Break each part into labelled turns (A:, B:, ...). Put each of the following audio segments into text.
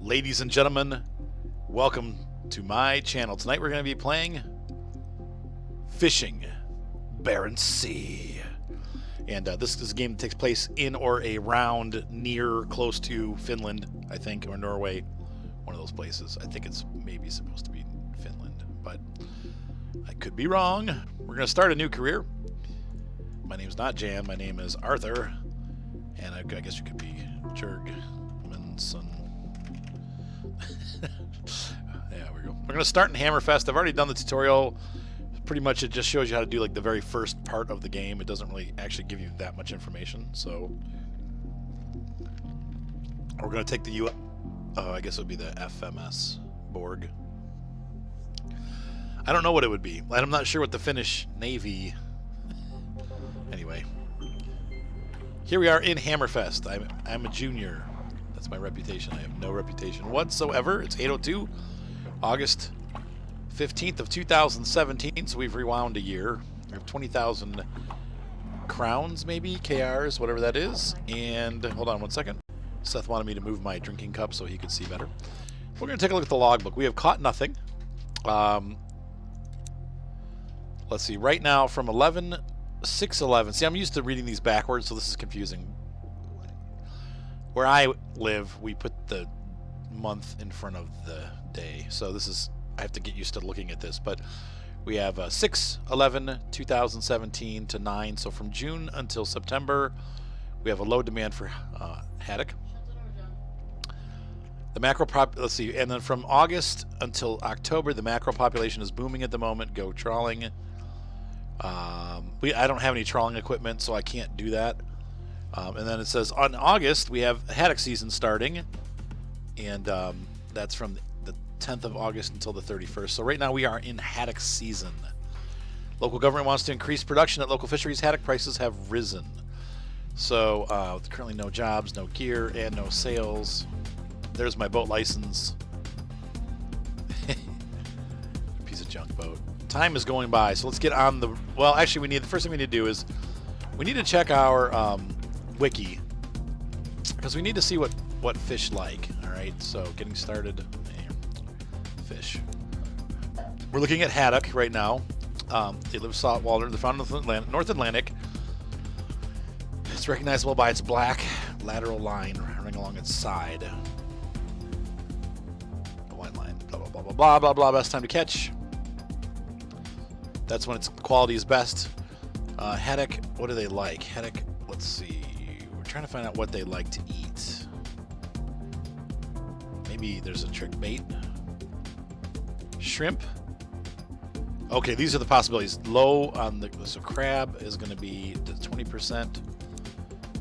A: Ladies and gentlemen, welcome to my channel. Tonight we're going to be playing Fishing Barents Sea. And this is a game that takes place in or around near, close to Finland, I think, or Norway. One of those places. I think it's maybe supposed to be Finland, but I could be wrong. We're going to start a new career. My name's not Jan, my name is Arthur. And I guess you could be Jurgmanson. Yeah, we go. We're going to start in Hammerfest. I've already done the tutorial. Pretty much it just shows you how to do like the very first part of the game. It doesn't really actually give you that much information. So we're going to take the I guess it would be the FMS Borg. I don't know what it would be. I'm not sure what the Finnish Navy... Anyway. Here we are in Hammerfest. I'm a junior. That's my reputation. I have no reputation whatsoever. It's 8:02, August 15th of 2017, so we've rewound a year. We have 20,000 crowns, maybe, KRs, whatever that is. And hold on one second. Seth wanted me to move my drinking cup so he could see better. We're going to take a look at the logbook. We have caught nothing. Let's see. Right now from 6/11. See, I'm used to reading these backwards, so this is confusing. Where I live, we put the month in front of the day. So this is, I have to get used to looking at this. But we have 6/11/2017 to 9. So from June until September, we have a low demand for haddock. The mackerel let's see, and then from August until October, the mackerel population is booming at the moment. Go trawling. I don't have any trawling equipment, so I can't do that. And then it says on August we have haddock season starting, and that's from the 10th of August until the 31st. So right now we are in haddock season. Local government wants to increase production at local fisheries. Haddock prices have risen. So currently no jobs, no gear, and no sales. There's my boat license. Piece of junk boat. Time is going by, so let's get on the... Well, actually, the first thing we need to do is we need to check our wiki, because we need to see what fish like. All right, so getting started. Fish. We're looking at haddock right now. They live saltwater. They're found in the North Atlantic. It's recognizable by its black lateral line running along its side. The white line. Blah blah blah blah blah blah blah. Best time to catch. That's when its quality is best. Haddock, what do they like? Haddock, let's see. We're trying to find out what they like to eat. Maybe there's a trick bait. Shrimp. Okay, these are the possibilities. Low on the... So crab is going to be 20%.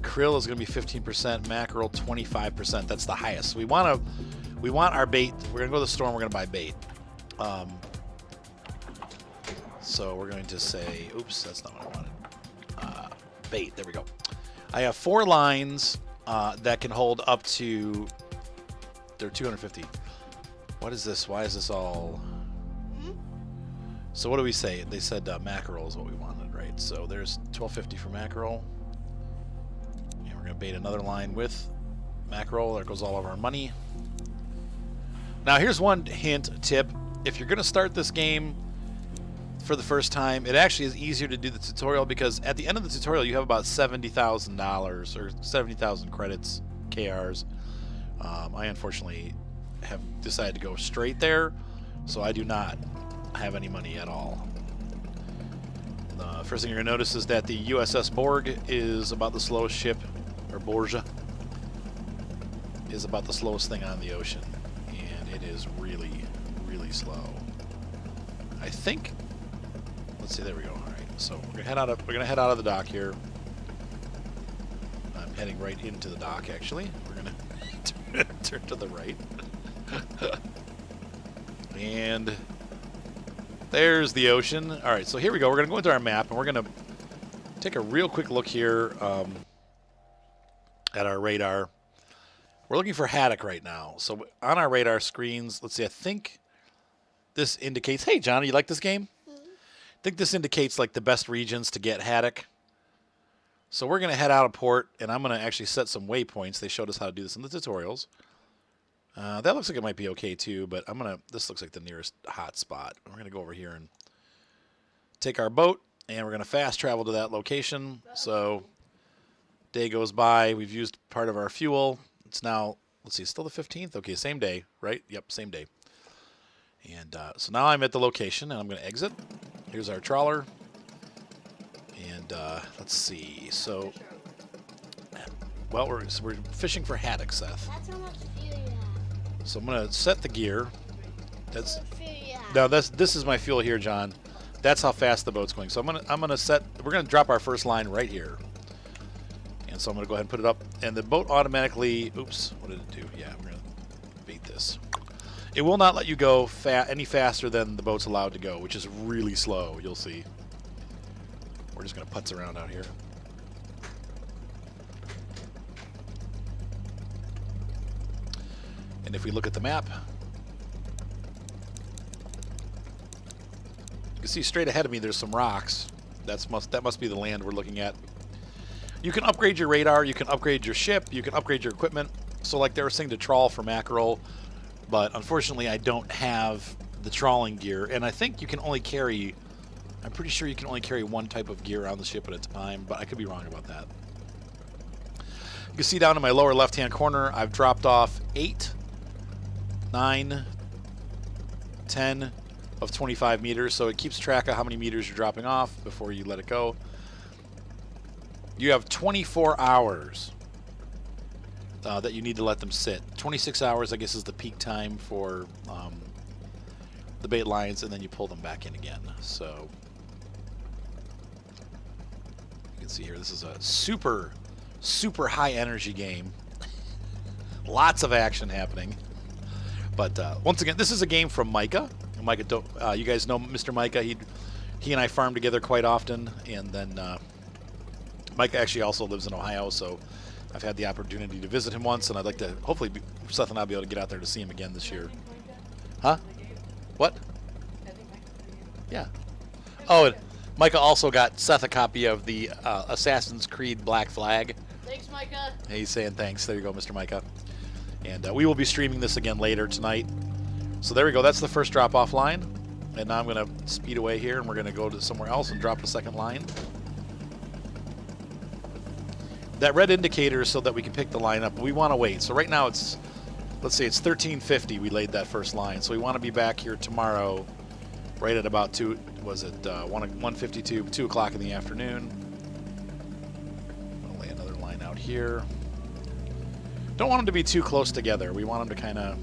A: Krill is going to be 15%. Mackerel, 25%. That's the highest. We want our bait. We're going to go to the store and we're going to buy bait. So we're going to say, oops, that's not what I wanted. Bait, there we go. I have 4 lines that can hold up to, they're 250. What is this? Why is this all? So what do we say? They said mackerel is what we wanted, right? So there's 1250 for mackerel. And we're going to bait another line with mackerel. There goes all of our money. Now here's one tip. If you're going to start this game for the first time, it actually is easier to do the tutorial, because at the end of the tutorial you have about $70,000 or 70,000 credits, KRs. I unfortunately have decided to go straight there, so I do not have any money at all. The first thing you're going to notice is that the USS Borg is about the slowest ship, or Borgia is about the slowest thing on the ocean, and it is really, really slow. I think... Let's see, there we go. All right, so we're gonna head out of the dock here. I'm heading right into the dock. Actually, we're gonna turn to the right, and there's the ocean. All right, so here we go. We're gonna go into our map, and we're gonna take a real quick look here at our radar. We're looking for haddock right now. So on our radar screens, let's see. I think this indicates. Hey, John, you like this game? I think this indicates like the best regions to get haddock. So we're going to head out of port, and I'm going to actually set some waypoints. They showed us how to do this in the tutorials. That looks like it might be okay too, but this looks like the nearest hot spot. We're gonna go over here and take our boat, and we're gonna fast travel to that location. So day goes by, we've used part of our fuel. It's now, let's see, still the 15th? Okay, same day, right? Yep, same day. And so now I'm at the location, and I'm gonna exit. Here's our trawler. And let's see, so, well, we're fishing for haddock, Seth.
B: That's how much fuel you have.
A: So I'm gonna set the gear. That's
B: What fuel you have?
A: now this is my fuel here, John. That's how fast the boat's going. So I'm gonna set. We're gonna drop our first line right here. And so I'm gonna go ahead and put it up, and the boat automatically. Oops, what did it do? Yeah, we're gonna bait this. It will not let you go any faster than the boat's allowed to go, which is really slow. You'll see. We're just gonna putz around out here. And if we look at the map, you can see straight ahead of me there's some rocks. That must be the land we're looking at. You can upgrade your radar, you can upgrade your ship, you can upgrade your equipment. So like they were saying to trawl for mackerel, but unfortunately I don't have the trawling gear, and I think you can only carry, I'm pretty sure you can only carry one type of gear on the ship at a time, but I could be wrong about that. You can see down in my lower left-hand corner, I've dropped off 8, 9, 10 of 25 meters, so it keeps track of how many meters you're dropping off before you let it go. You have 24 hours that you need to let them sit. 26 hours, I guess, is the peak time for the bait lines, and then you pull them back in again. So you can see here, this is a super, super high energy game. Lots of action happening. But once again, this is a game from Micah. Micah, you guys know Mr. Micah. He and I farm together quite often, and then Micah actually also lives in Ohio, so I've had the opportunity to visit him once, and I'd like to hopefully Seth and I'll be able to get out there to see him again this year. Huh? What? Yeah. Oh, and Micah also got Seth a copy of the Assassin's Creed Black Flag.
B: Thanks, Micah.
A: He's saying thanks. There you go, Mr. Micah. And we will be streaming this again later tonight. So there we go. That's the first drop-off line. And now I'm going to speed away here, and we're going to go to somewhere else and drop a second line. That red indicator is so that we can pick the line up. We want to wait. So right now it's, let's say it's 13:50 we laid that first line. So we want to be back here tomorrow right at about 1:52, 2 o'clock in the afternoon. I'm going to lay another line out here. Don't want them to be too close together. We want them to kind of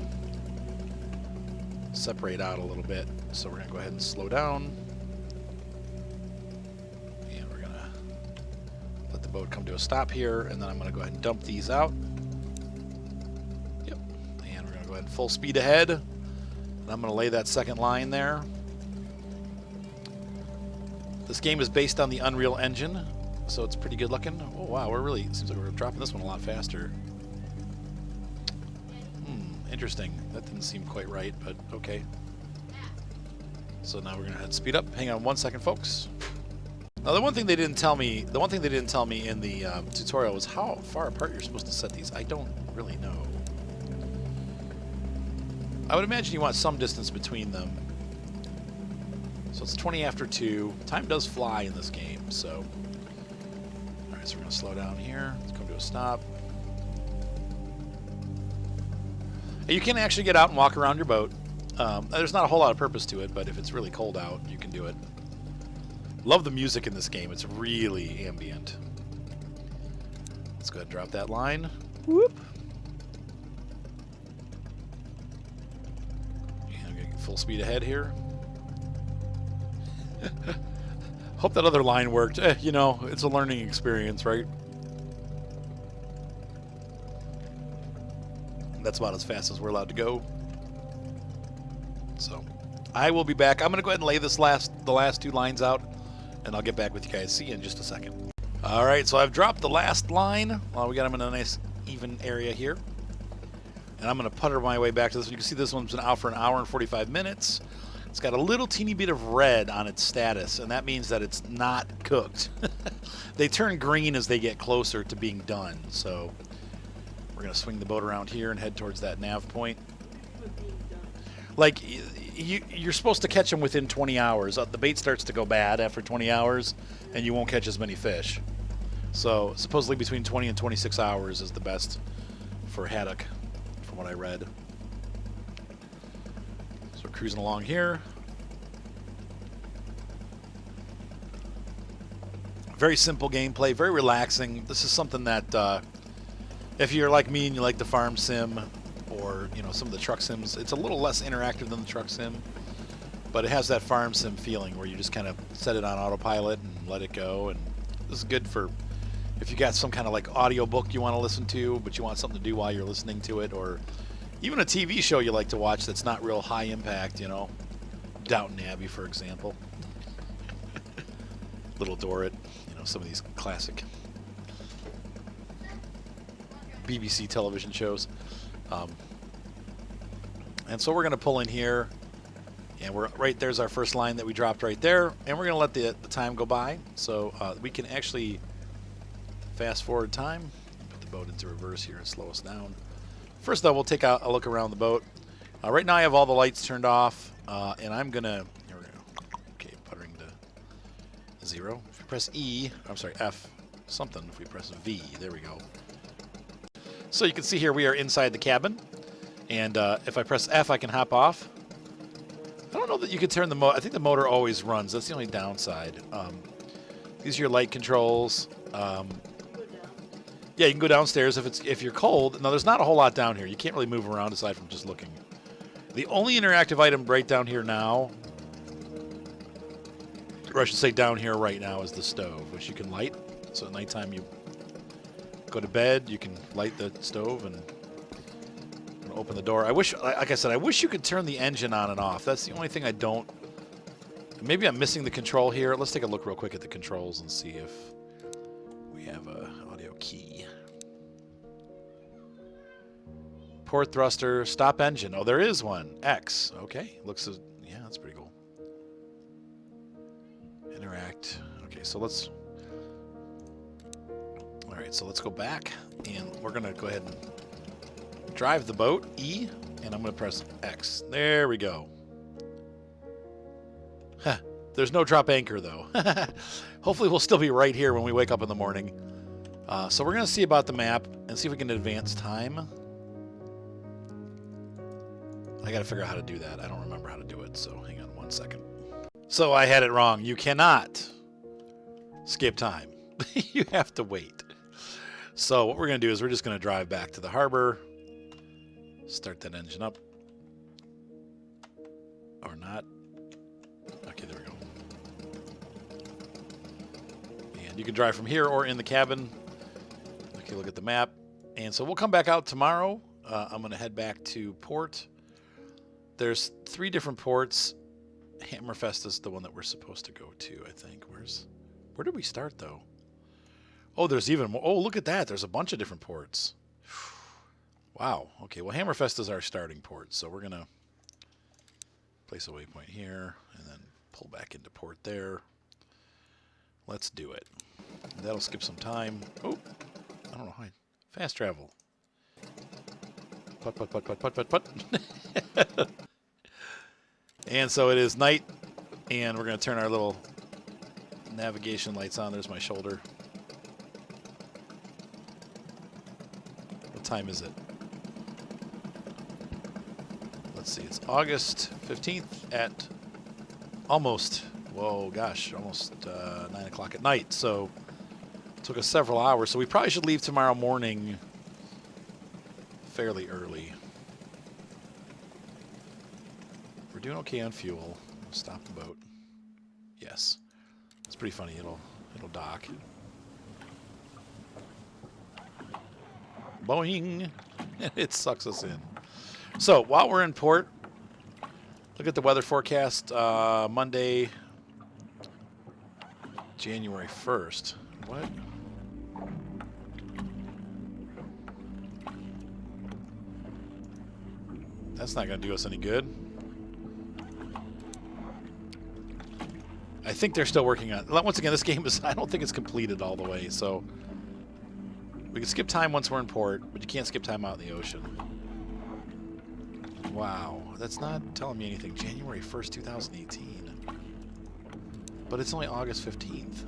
A: separate out a little bit. So we're going to go ahead and slow down. And we're going to let the boat come to a stop here. And then I'm going to go ahead and dump these out. Yep. And we're going to go ahead and full speed ahead. And I'm going to lay that second line there. This game is based on the Unreal Engine, so it's pretty good looking. Oh, wow. It seems like we're dropping this one a lot faster. Interesting. That didn't seem quite right, but okay. So now we're gonna speed up. Hang on 1 second, folks. Now the one thing they didn't tell me in the tutorial was how far apart you're supposed to set these. I don't really know. I would imagine you want some distance between them. So it's 20 after 2. Time does fly in this game, so. All right, so we're gonna slow down here. Let's come to a stop. You can actually get out and walk around your boat. There's not a whole lot of purpose to it, but if it's really cold out, you can do it. Love the music in this game. It's really ambient. Let's go ahead and drop that line. Whoop. And I'm going to get full speed ahead here. Hope that other line worked. You know, it's a learning experience, right? That's about as fast as we're allowed to go. So I will be back. I'm going to go ahead and lay the last 2 lines out, and I'll get back with you guys. See you in just a second. All right, so I've dropped the last line. Well, we got them in a nice even area here. And I'm going to putter my way back to this one. You can see this one's been out for an hour and 45 minutes. It's got a little teeny bit of red on its status, and that means that it's not cooked. They turn green as they get closer to being done, so We're going to swing the boat around here and head towards that nav point. Like, you're supposed to catch them within 20 hours. The bait starts to go bad after 20 hours, and you won't catch as many fish. So, supposedly between 20 and 26 hours is the best for haddock, from what I read. So, we're cruising along here. Very simple gameplay, very relaxing. This is something that, if you're like me and you like the farm sim, or some of the truck sims, it's a little less interactive than the truck sim, but it has that farm sim feeling where you just kind of set it on autopilot and let it go. And this is good for if you got some kind of like audio book you want to listen to, but you want something to do while you're listening to it, or even a TV show you like to watch that's not real high impact, Downton Abbey, for example. Little Dorrit, some of these classic BBC television shows. And so we're going to pull in here, and we're right there's our first line that we dropped right there, and we're going to let the time go by, so we can actually fast forward time, put the boat into reverse here and slow us down. First though, we'll take a look around the boat. Right now I have all the lights turned off, and I'm going to, here we go, okay, puttering to 0. If we press E, I'm sorry, F, something, if we press V, there we go. So you can see here we are inside the cabin, and if I press F, I can hop off. I don't know that you can turn the motor. I think the motor always runs. That's the only downside. These are your light controls. Yeah, you can go downstairs if you're cold. Now, there's not a whole lot down here. You can't really move around aside from just looking. The only interactive item right down here now, or I should say down here right now, is the stove, which you can light. So at nighttime you go to bed, you can light the stove and open the door. I wish, like I said, I wish you could turn the engine on and off. That's the only thing I don't. Maybe I'm missing the control here. Let's take a look real quick at the controls and see if we have a audio key. Port thruster, stop engine. Oh, there is one. X. Okay, looks as, yeah, that's pretty cool. Interact. Okay, so let's. All right, so let's go back, and we're gonna go ahead and drive the boat, E, and I'm going to press X. There we go. Huh. There's no drop anchor, though. Hopefully we'll still be right here when we wake up in the morning. So we're going to see about the map and see if we can advance time. I got to figure out how to do that. I don't remember how to do it, so hang on one second. So I had it wrong. You cannot skip time. You have to wait. So what we're going to do is we're just going to drive back to the harbor. Start that engine up. Or not. Okay, there we go. And you can drive from here or in the cabin. Okay, look at the map. And so we'll come back out tomorrow. I'm going to head back to port. There's 3 different ports. Hammerfest is the one that we're supposed to go to, I think. Where did we start, though? Oh, there's even more. Oh, look at that. There's a bunch of different ports. Wow. Okay, well, Hammerfest is our starting port, so we're going to place a waypoint here and then pull back into port there. Let's do it. That'll skip some time. Oh, I don't know how. Fast travel. Put, put, put, put, put, put, put. And so it is night, and we're going to turn our little navigation lights on. There's my shoulder. What time is it? Let's see, it's August 15th at almost, whoa, gosh, almost 9 o'clock at night. So it took us several hours. So we probably should leave tomorrow morning fairly early. We're doing okay on fuel. Stop the boat. Yes. It's pretty funny. It'll dock. Boing. It sucks us in. So while we're in port, look at the weather forecast. Monday, January 1st. What? That's not going to do us any good. I think they're still working on it. Once again, this game is, I don't think it's completed all the way, so We can skip time once we're in port, but you can't skip time out in the ocean. Wow, that's not telling me anything. January 1st, 2018. But it's only August 15th.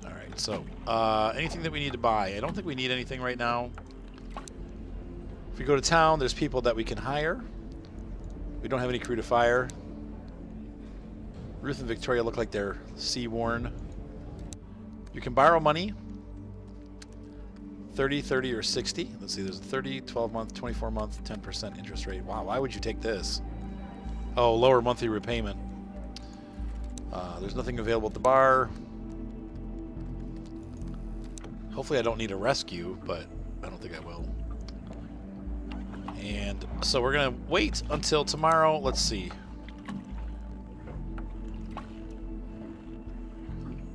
A: Alright, so, anything that we need to buy? I don't think we need anything right now. If we go to town, there's people that we can hire. We don't have any crew to fire. Ruth and Victoria look like they're sea-worn. You can borrow money. 30, 30, or 60. Let's see, there's a 30, 12-month, 24-month, 10% interest rate. Wow, why would you take this? Oh, lower monthly repayment. There's nothing available at the bar. Hopefully I don't need a rescue, but I don't think I will. And so we're going to wait until tomorrow. Let's see.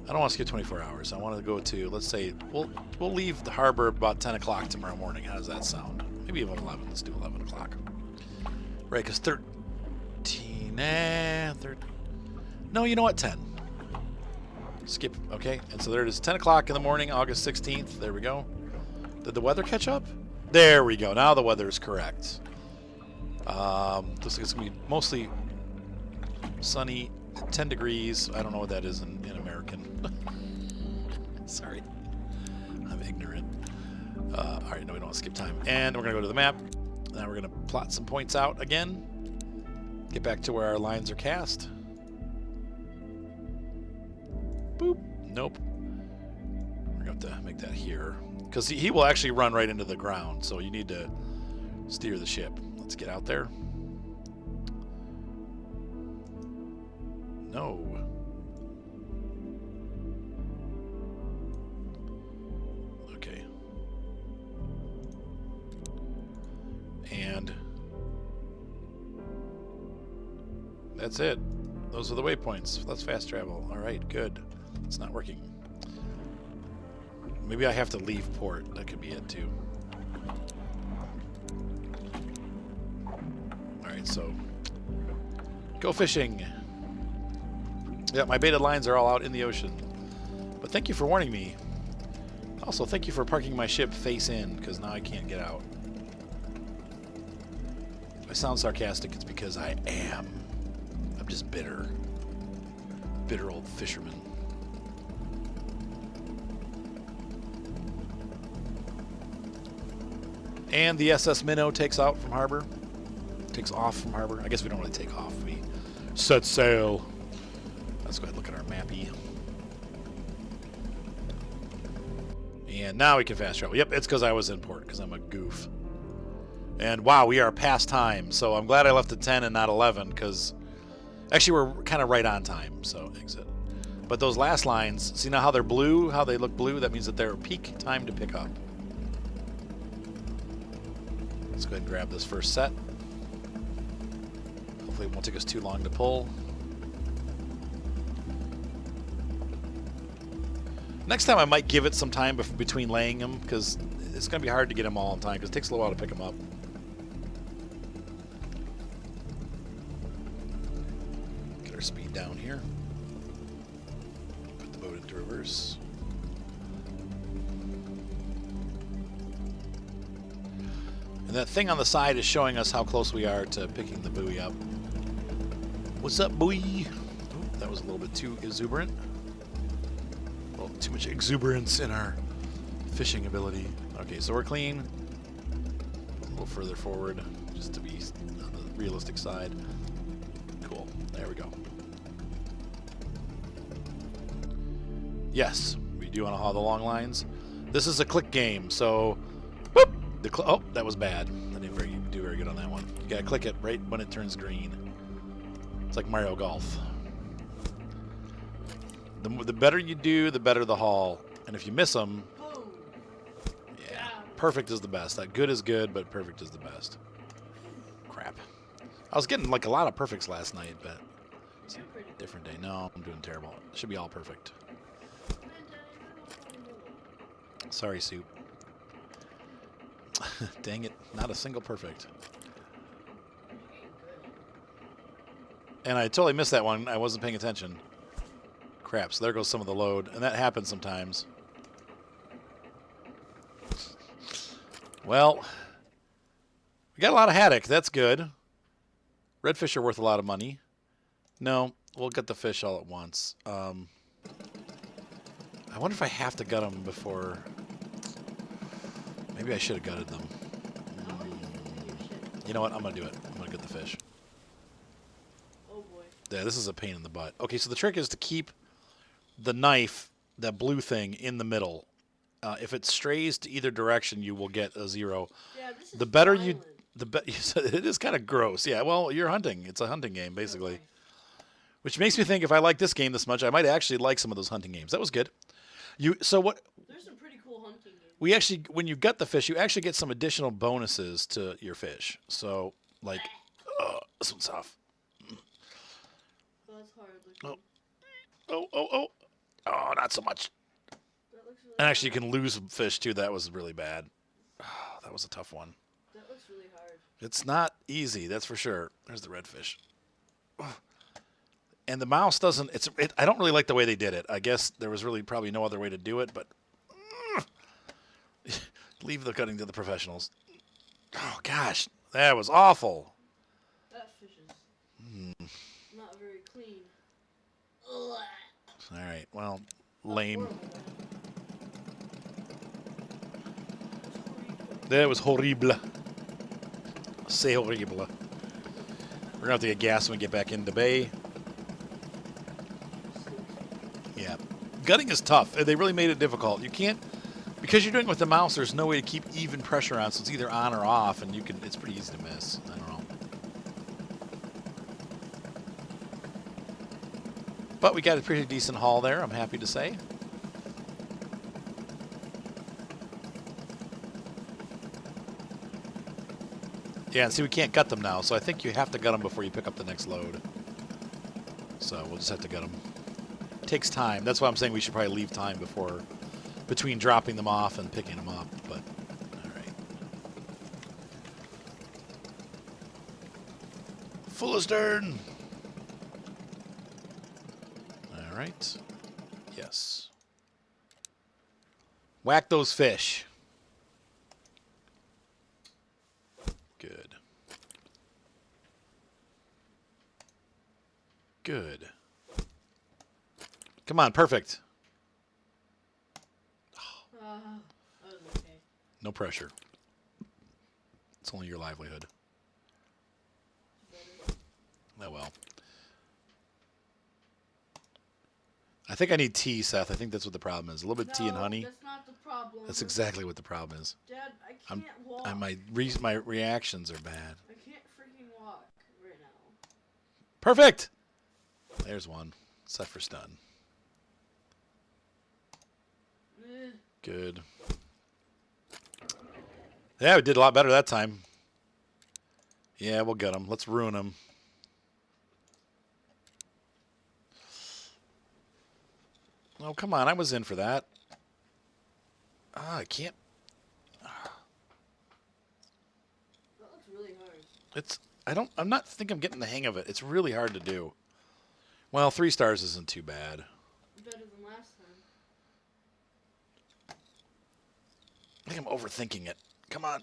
A: I don't want to skip 24 hours. I want to go to, let's say, we'll leave the harbor about 10 o'clock tomorrow morning. How does that sound? Maybe even 11. Let's do 11 o'clock. Right, because 13, 13. No, you know what? 10. Skip, okay. And so there it is, 10 o'clock in the morning, August 16th. There we go. Did the weather catch up? There we go. Now the weather is correct. Looks like it's going to be mostly sunny, 10 degrees. I don't know what that is in American. Sorry. I'm ignorant. All right, no, we don't want to skip time. And we're going to go to the map. Now we're going to plot some points out again. Get back to where our lines are cast. Boop. Nope. We're going to have to make that here. Because he will actually run right into the ground, so you need to steer the ship. Let's get out there. No. Okay. And that's it. Those are the waypoints. Let's fast travel. All right, good. It's not working. Maybe I have to leave port. That could be it too. Alright, so go fishing. Yeah, my baited lines are all out in the ocean. But thank you for warning me. Also, thank you for parking my ship face in, because now I can't get out. If I sound sarcastic, it's because I am. I'm just bitter. Bitter old fisherman. And the SS Minnow takes out from harbor. Takes off from harbor. I guess we don't really take off. We set sail. Let's go ahead and look at our mappy. And now we can fast travel. Yep, it's because I was in port, because I'm a goof. And wow, we are past time. So I'm glad I left at 10 and not 11, because actually we're kind of right on time. So exit. But those last lines, see now how they're blue, how they look blue? That means that they're peak time to pick up. Let's go ahead and grab this first set. Hopefully it won't take us too long to pull. Next time I might give it some time between laying them, because it's going to be hard to get them all in time, because it takes a little while to pick them up. Get our speed down here. Put the boat into reverse. And that thing on the side is showing us how close we are to picking the buoy up. What's up, buoy? Oh, that was a little bit too exuberant. A little too much exuberance in our fishing ability. Okay, so we're clean. A little further forward, just to be on the realistic side. Cool. There we go. Yes, we do want to haul the long lines. This is a click game, so... Whoop! Oh, that was bad. I didn't do very good on that one. You gotta click it right when it turns green. It's like Mario Golf. The better you do, the better the haul. And if you miss them, yeah, perfect is the best. Good is good, but perfect is the best. Crap. I was getting like a lot of perfects last night, but it's a different day. No, I'm doing terrible. It should be all perfect. Sorry, Soup. Dang it, not a single perfect. And I totally missed that one. I wasn't paying attention. Crap, so there goes some of the load, and that happens sometimes. Well, we got a lot of haddock. That's good. Redfish are worth a lot of money. No, we'll get the fish all at once. I wonder if I have to gut them before... Maybe I should have gutted them. You know what? I'm going to do it. I'm going to get the fish.
B: Oh boy.
A: Yeah, this is a pain in the butt. Okay, so the trick is to keep the knife, that blue thing, in the middle. If it strays to either direction, you will get a 0.
B: Yeah, this is
A: The better
B: violent.
A: it is kind of gross. Yeah, well, you're hunting. It's a hunting game, basically.
B: Okay.
A: Which makes me think if I like this game this much, I might actually like some of those hunting games. That was good. So what...
B: There's some pretty cool hunting games.
A: We actually, when you gut the fish, you actually get some additional bonuses to your fish. So, like, this one's tough.
B: That's hard looking.
A: Oh, not so much.
B: That looks really
A: And actually, you
B: hard.
A: can lose fish, too. That was really bad. That was a tough one.
B: That looks really hard.
A: It's not easy, that's for sure. There's the redfish. And the mouse doesn't... I don't really like the way they did it. I guess there was really probably no other way to do it, but... Leave the cutting to the professionals. Oh, gosh. That was awful.
B: That fish is not very clean. Ugh.
A: All right, well, lame. That was horrible. C'est horrible. We're going to have to get gas when we get back into bay. Yeah. Gutting is tough. They really made it difficult. You can't... Because you're doing it with the mouse, there's no way to keep even pressure on, so it's either on or off, and it's pretty easy to miss. I don't know. But we got a pretty decent haul there, I'm happy to say. Yeah, and see, we can't gut them now, so I think you have to gut them before you pick up the next load. So we'll just have to gut them. It takes time. That's why I'm saying we should probably leave time between dropping them off and picking them up, but all right. Full astern. All right. Yes. Whack those fish. Good. Good. Come on, perfect.
B: That was okay.
A: No pressure. It's only your livelihood. Oh, well. I think I need tea, Seth. I think that's what the problem is. A little bit of tea and honey.
B: That's not the problem.
A: That's exactly what the problem is.
B: Dad, I can't walk.
A: My reactions are bad.
B: I can't freaking walk right now.
A: Perfect! There's one. Set for stun. Good. Yeah, we did a lot better that time. Yeah, we'll get them. Let's ruin them. Oh, come on. I was in for that. Ah, I can't.
B: That looks really hard.
A: I'm not think I'm getting the hang of it. It's really hard to do. Well, 3 stars isn't too bad.
B: Better than last time.
A: I think I'm overthinking it. Come on.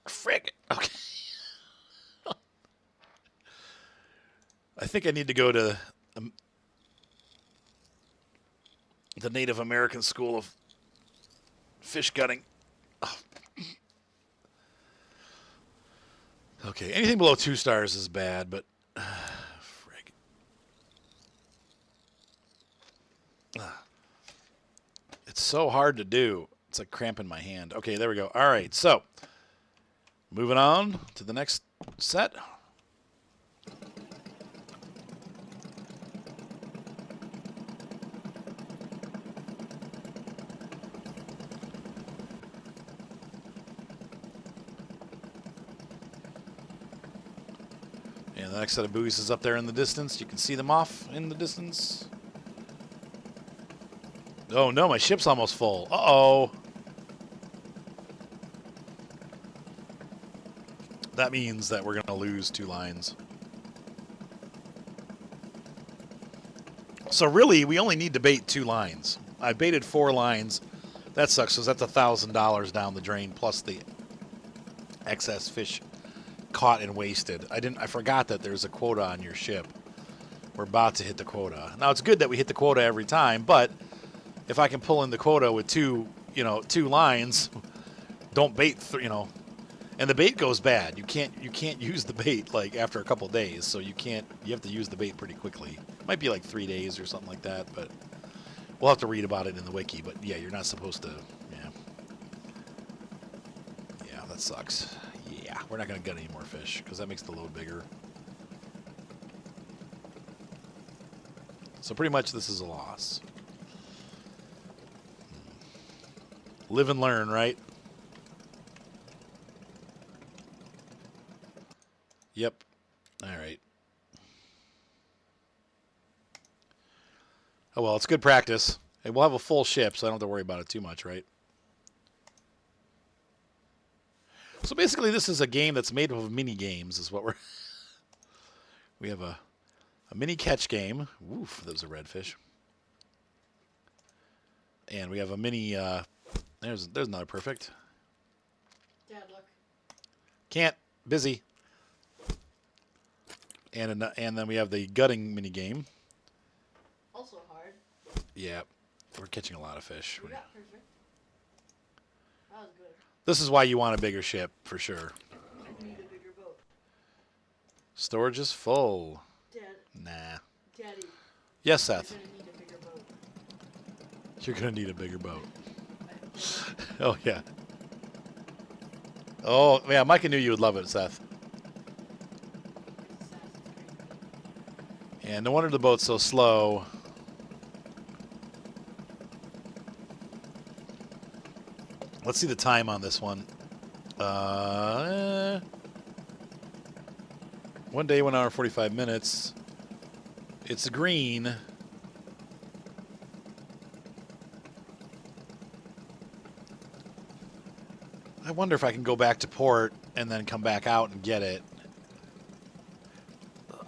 A: Frick. Okay. I think I need to go to the Native American School of Fish Gutting. Oh. Okay, anything below 2 stars is bad, but frig. It's so hard to do. It's like cramping my hand. Okay, there we go. All right, so moving on to the next set. And the next set of buoys is up there in the distance. You can see them off in the distance. Oh no, my ship's almost full. Uh-oh. That means that we're going to lose 2 lines. So really, we only need to bait 2 lines. I baited 4 lines. That sucks, because that's $1,000 down the drain, plus the excess fish caught and wasted. I forgot that there's a quota on your ship. We're about to hit the quota. Now, it's good that we hit the quota every time, but if I can pull in the quota with 2 lines, don't bait, and the bait goes bad. You can't use the bait like after a couple days, so you have to use the bait pretty quickly. Might be like 3 days or something like that, but we'll have to read about it in the wiki. But yeah, you're not supposed to. Yeah, that sucks. Yeah, we're not gonna get any more fish because that makes the load bigger. So pretty much this is a loss. Live and learn, right? Yep. All right. Oh, well, it's good practice. And we'll have a full ship, so I don't have to worry about it too much, right? So basically, this is a game that's made up of mini games, is what we're... We have a mini catch game. Oof, that was a redfish. And we have a mini... There's another perfect.
B: Dad, look.
A: Can't. Busy. And then we have the gutting mini game.
B: Also hard.
A: Yeah, we're catching a lot of fish.
B: We got perfect. That was good.
A: This is why you want a bigger ship, for sure.
B: I need a bigger boat.
A: Storage is full.
B: Dad.
A: Nah.
B: Daddy.
A: Yes, Seth.
B: You're gonna need a bigger boat.
A: You're going to need a bigger boat. Oh, yeah. Oh, yeah, Micah knew you would love it, Seth. And no wonder the boat's so slow. Let's see the time on this one. 1 day, 1 hour, 45 minutes. It's green. I wonder if I can go back to port and then come back out and get it.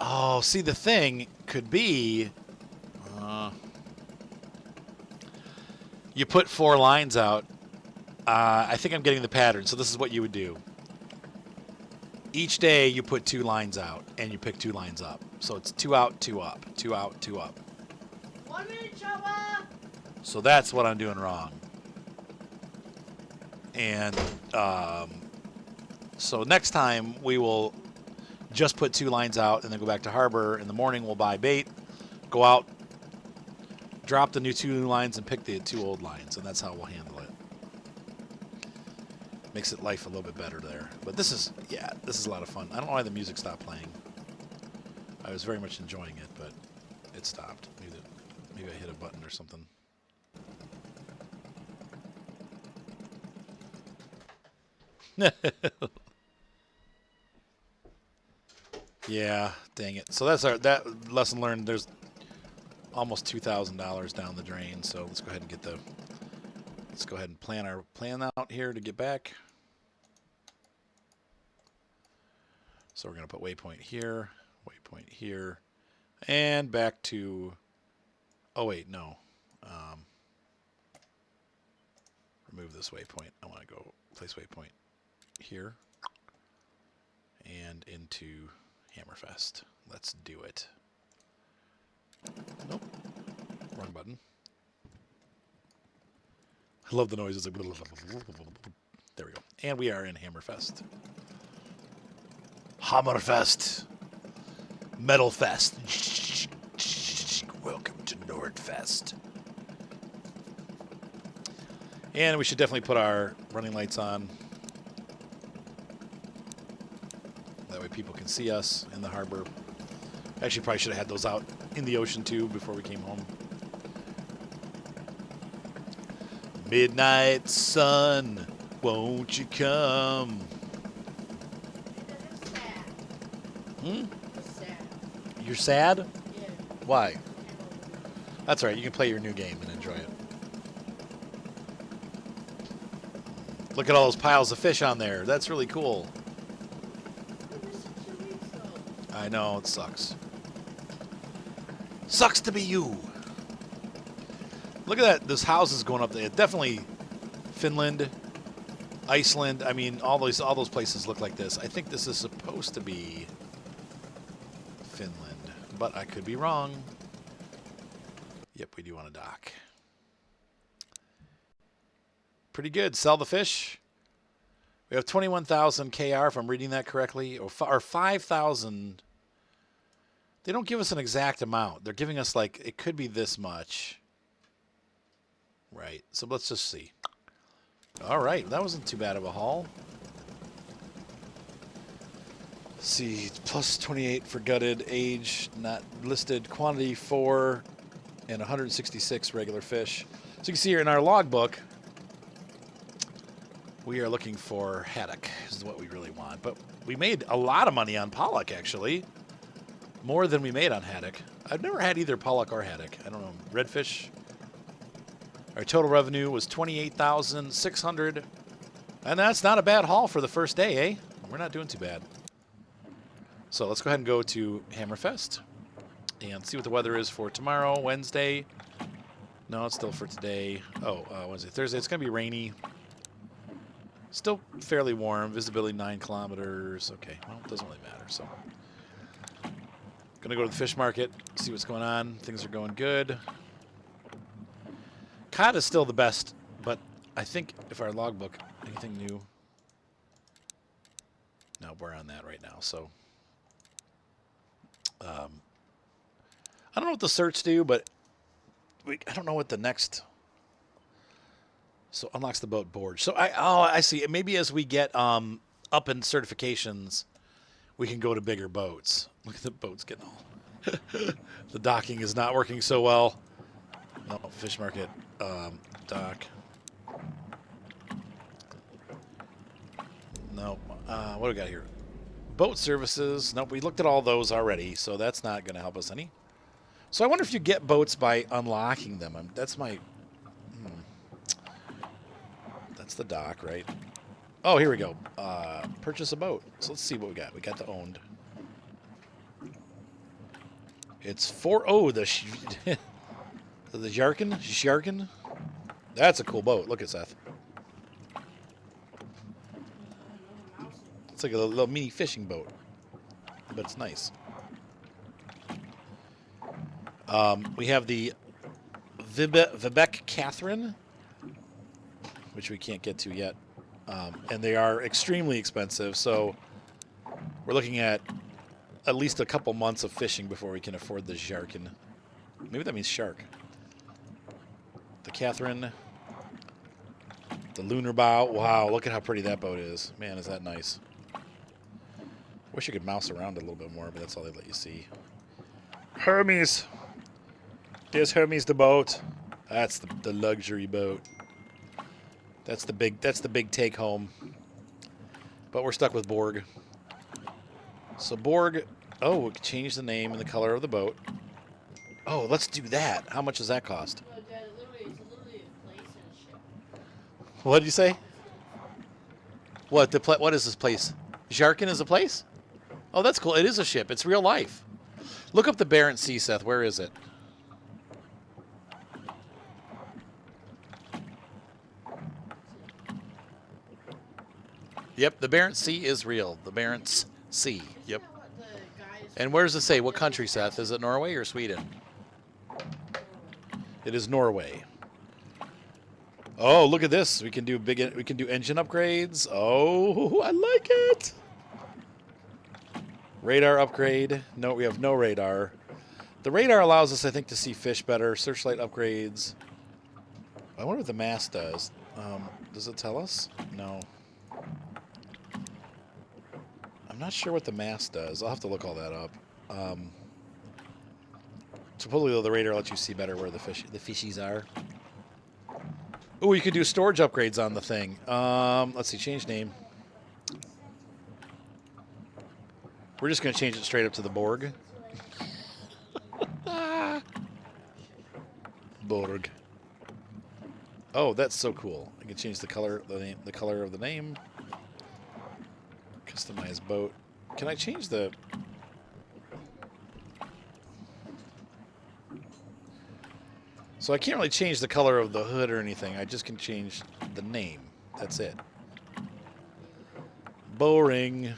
A: Oh, see, the thing could be... you put 4 lines out. I think I'm getting the pattern. So this is what you would do. Each day you put 2 lines out, and you pick 2 lines up. So it's 2 out, 2 up, 2 out, 2 up.
B: 1 minute, Chopper!
A: So that's what I'm doing wrong. And so next time we will just put 2 lines out and then go back to harbor. In the morning we'll buy bait, go out, drop the 2 new lines, and pick the 2 old lines, and that's how we'll handle it. Makes it life a little bit better there. But this is a lot of fun. I don't know why the music stopped playing. I was very much enjoying it, but it stopped. Maybe I hit a button or something. Yeah, dang it. So that's that lesson learned. There's almost $2,000 down the drain. So let's go ahead and plan our plan out here to get back. So we're going to put waypoint here, and back to, oh wait, no. Remove this waypoint. I want to go place waypoint here and into Hammerfest. Let's do it. Nope. Wrong button. I love the noises. Like there we go. And we are in Hammerfest. Hammerfest. Metalfest. Welcome to Nordfest. And we should definitely put our running lights on. That way people can see us in the harbor. Actually, probably should have had those out in the ocean too before we came home. Midnight sun, won't you come? Hmm? You're sad?
B: Yeah.
A: Why? That's all right. You can play your new game and enjoy it. Look at all those piles of fish on there. That's really cool. I know, it sucks. Sucks to be you. Look at that. Those houses going up there. Definitely Finland, Iceland. I mean, all those places look like this. I think this is supposed to be Finland, but I could be wrong. Yep, we do want a dock. Pretty good. Sell the fish. We have 21,000 KR, if I'm reading that correctly, or 5,000. They don't give us an exact amount. They're giving us, like, it could be this much. Right. So let's just see. All right. That wasn't too bad of a haul. Let's see. Plus 28 for gutted. Age not listed. Quantity 4 and 166 regular fish. So you can see here in our logbook, we are looking for haddock. This is what we really want. But we made a lot of money on pollock, actually. More than we made on haddock. I've never had either pollock or haddock. I don't know. Redfish. Our total revenue was $28,600. And that's not a bad haul for the first day, eh? We're not doing too bad. So let's go ahead and go to Hammerfest and see what the weather is for tomorrow, Wednesday. No, it's still for today. Oh, Wednesday, Thursday. It's going to be rainy. Still fairly warm. Visibility 9 kilometers. Okay, well, it doesn't really matter. So, going to go to the fish market, see what's going on. Things are going good. Cod is still the best, but I think if our logbook, anything new? No, we're on that right now. So, I don't know what the certs do, but I don't know what the next. So unlocks the boat board. So I see. Maybe as we get up in certifications, we can go to bigger boats. Look at the boats getting all. The docking is not working so well. No, fish market dock. No, what do we got here? Boat services. Nope, we looked at all those already, so that's not going to help us any. So I wonder if you get boats by unlocking them. That's my. That's the dock, right? Oh, here we go. Purchase a boat. So let's see what we got. We got the owned. It's the the Sharkin. That's a cool boat. Look at Seth. It's like a little mini fishing boat, but it's nice. We have the Vivek Catherine, which we can't get to yet, and they are extremely expensive. So we're looking at least a couple months of fishing before we can afford the Sharkin. Maybe that means shark. The Catherine, the Lunar Bow. Wow, look at how pretty that boat is. Man, is that nice. Wish you could mouse around a little bit more, but that's all they let you see. Hermes. There's Hermes the boat. That's the luxury boat. That's the big take home. But we're stuck with Borg. So Borg, oh, we can change the name and the color of the boat. Oh, let's do that. How much does that cost?
B: Oh, Dad, it's literally a place and a ship.
A: What did you say? What is this place? Sharkin is a place? Oh, that's cool. It is a ship. It's real life. Look up the Barents Sea, Seth. Where is it? Yep, the Barents Sea is real. The Barents Sea. Yep. And where does it say? What country, Seth? Is it Norway or Sweden? It is Norway. Oh, look at this. We can do engine upgrades. Oh, I like it. Radar upgrade. No, we have no radar. The radar allows us, I think, to see fish better. Searchlight upgrades. I wonder what the mast does. Does it tell us? No. I'm not sure what the mast does. I'll have to look all that up. Supposedly, the radar lets you see better where the fishies are. Oh, you could do storage upgrades on the thing. Let's see, change name. We're just going to change it straight up to the Borg. Borg. Oh, that's so cool. I can change the color, the color of the name. Customize boat. Can I change the... So I can't really change the color of the hood or anything. I just can change the name. That's it. Boring.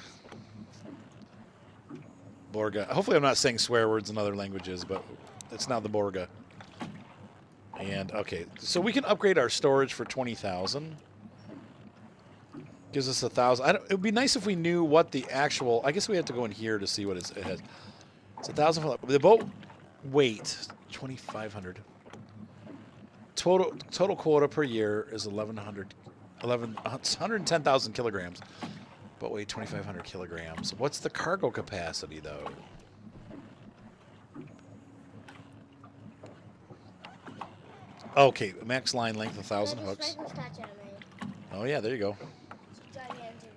A: Borga. Hopefully I'm not saying swear words in other languages, but it's now the Borga. And, okay, so we can upgrade our storage for 20,000. Gives us 1,000. It would be nice if we knew what the actual... I guess we have to go in here to see what it has. It's 1,000. The boat weight, 2,500. Total quota per year is 110,000 kilograms. But weight 2,500 kilograms. What's the cargo capacity, though? Okay, max line length 1,000 hooks. Oh yeah, there you go.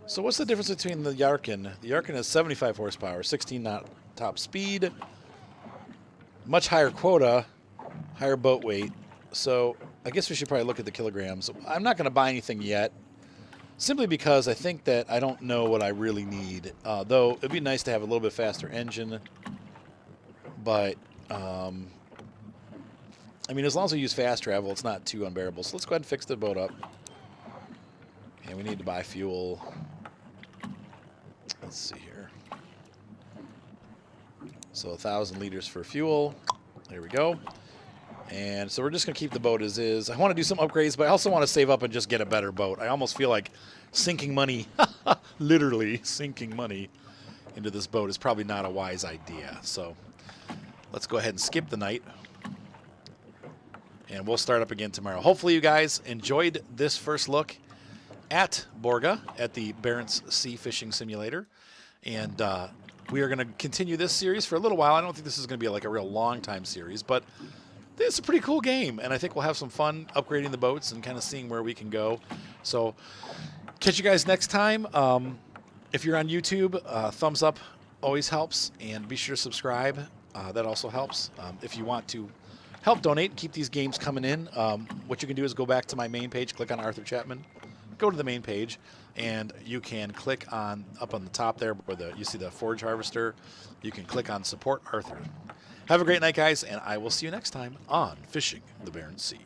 A: So what's the difference between the Yarkin? The Yarkin has 75 horsepower, 16 knot top speed, much higher quota, higher boat weight. So I guess we should probably look at the kilograms. I'm not going to buy anything yet, simply because I think that I don't know what I really need. Though it'd be nice to have a little bit faster engine, but I mean, as long as we use fast travel, it's not too unbearable. So let's go ahead and fix the boat up. And we need to buy fuel. Let's see here. So 1,000 liters for fuel. There we go. And so we're just going to keep the boat as is. I want to do some upgrades, but I also want to save up and just get a better boat. I almost feel like sinking money, literally sinking money into this boat is probably not a wise idea. So let's go ahead and skip the night. And we'll start up again tomorrow. Hopefully you guys enjoyed this first look at Borga, at the Barents Sea Fishing Simulator. And we are going to continue this series for a little while. I don't think this is going to be like a real long time series, but it's a pretty cool game. And I think we'll have some fun upgrading the boats and kind of seeing where we can go. So catch you guys next time. If you're on YouTube, thumbs up always helps. And be sure to subscribe. That also helps. If you want to help donate and keep these games coming in, what you can do is go back to my main page, click on Arthur Chapman, go to the main page, and you can click on, up on the top there where you see the Forge Harvester, you can click on Support Arthur. Have a great night, guys, and I will see you next time on Fishing the Barents Sea.